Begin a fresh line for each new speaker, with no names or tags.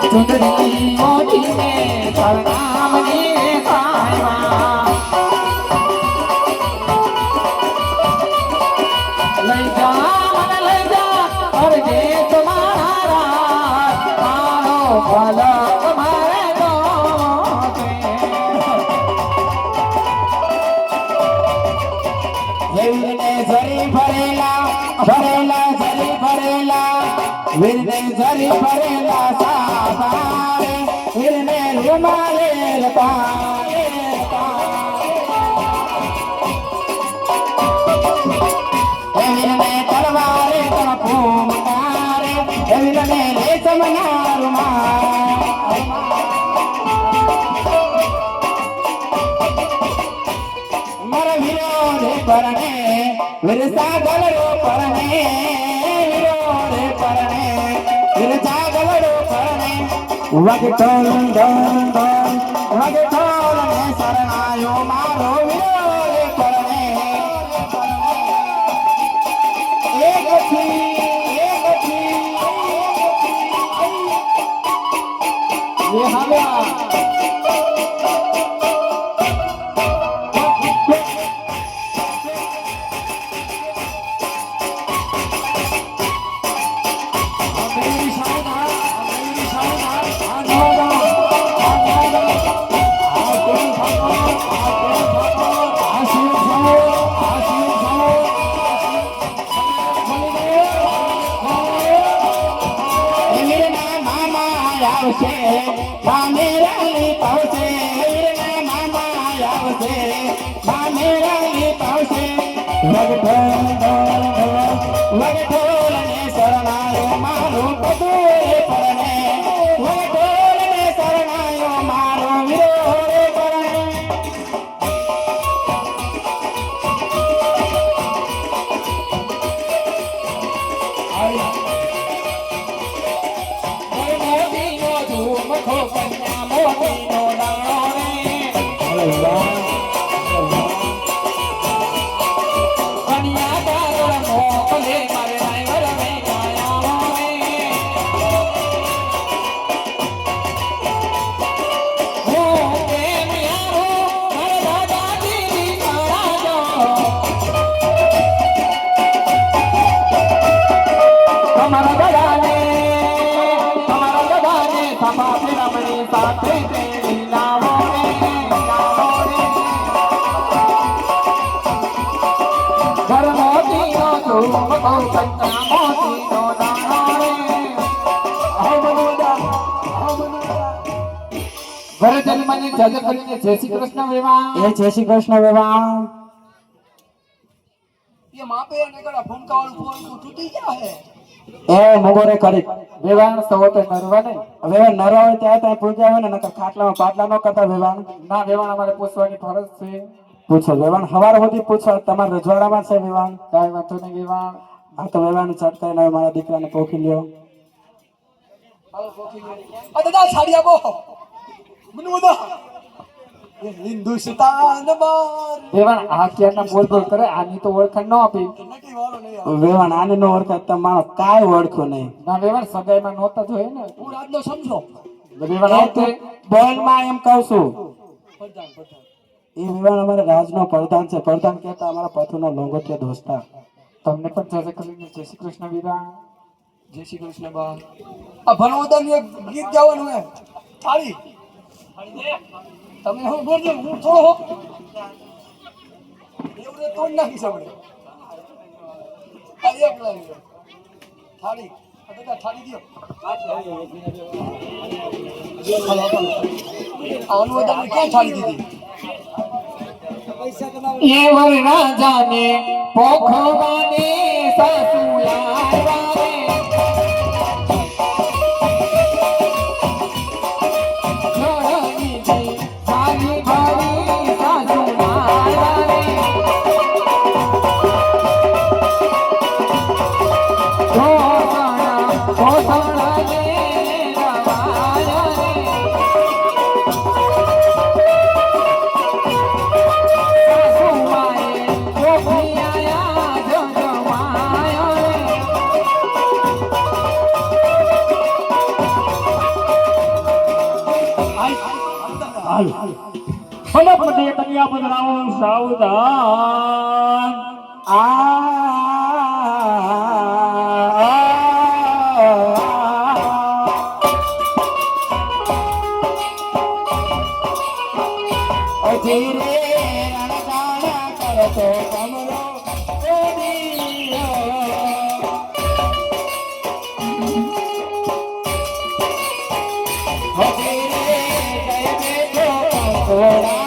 ચુંદડી મોઢીને પરણામને પાયવા લઈ જા મને લઈ જા અરજે તમારા મારો ફલક મારે ગોતે વીરને ઝરી ભરેલા ભરેલા ઝરી ભરેલા વીરને ઝરી ભરેલા સાબારે વીરને રૂમાલે પાએ વીરને તલવારે તણપૂમ તારે વીરને રેશમના રૂમાલ મારા વીરો રે પરણે વીર સાગરો પરણે વીરો રે પરણે વીર સાગરો પરણે વગટોલ ડોલ ડોલ વગટોલ ને શરણાયો મારો વીરો રે પરણે એકથી એ હવા મામેરાલી પાવસે વીરના મામા આવશે મામેરાલી પાવસે વગઠોલ વગઠોલ ને શરણાયો મારો પદુએ પરણે વગઠોલ ને શરણાયો મારો વીરો રે પરણે जय श्री कृष्ण विवाह ये जय श्री कृष्ण विवाह
ये मां पे नेकड़ा फूंका वाला फोन को टूटी गया है
ए मगोरे કરી વિવાહ સવતે નરવાને હવે નરવા હોય ત્યાં ત્યાં પૂજા હોય ને નકર ખાટલામાં પાટલા નો કરતા વિવાહ ના વિવાહ અમારે પૂછવાની ફરજ છે પૂછો વિવાહ હવાર સુધી પૂછો તમારા રજવાડામાં છે વિવાહ કાઈ વાતો નહીં વિવાહ આ તો વિવાહ ને ચટકાઈ ના મારા દીકરાને પોખી લ્યો
હાલો પોખી લ્યો આ દાદા સાડી આપો મને બોલો એ હિન્દુસ્તાન માર
વેવાણ આ ક્યારના બોલ બોલ કરે આની તો ઓળખાણ ન આપી.
નટી વાળો નહીં આવે.
વેવાણ આને નો ઓળખાય તમારો કાંઈ ઓળખો નહીં. ના વેવાણ સગાઈમાં નહોતા જોઈએ ને.
હું રાજનો સમજો
વેવાણ આવતે બોલમાં એમ કહું છું.
પ્રધાન પ્રધાન
એ વેવાણ અમારા રાજનો પ્રધાન છે. પ્રધાન કહેતા અમારા પથુનો લોંગોટિયો દોસ્તા. તમને પણ જય કરીને જય શ્રી કૃષ્ણ વેવાણ.
જય શ્રી કૃષ્ણ બા આ ભણવદાનું એક ગીત ગાવાનું હે થાળી તમે હું બોલજો હું થોડો હો એવું તોડ નાખીશ આપણે આ એક લાઈન થાળી આ બધા થાળી દો આનું વધારે ક્યાં થાળી દીધી
એ વર રાજાને પોખવાને સાસુ લાવાને જોડણીજી સારી ભરી સાસુ લાવાને ઘોષણાને રવાયાને
ફલપતિ કન્યા પધરાવો સાવધાન.
ધીરે રણગાણા કરતો કમરો ધીરે જય બેઠો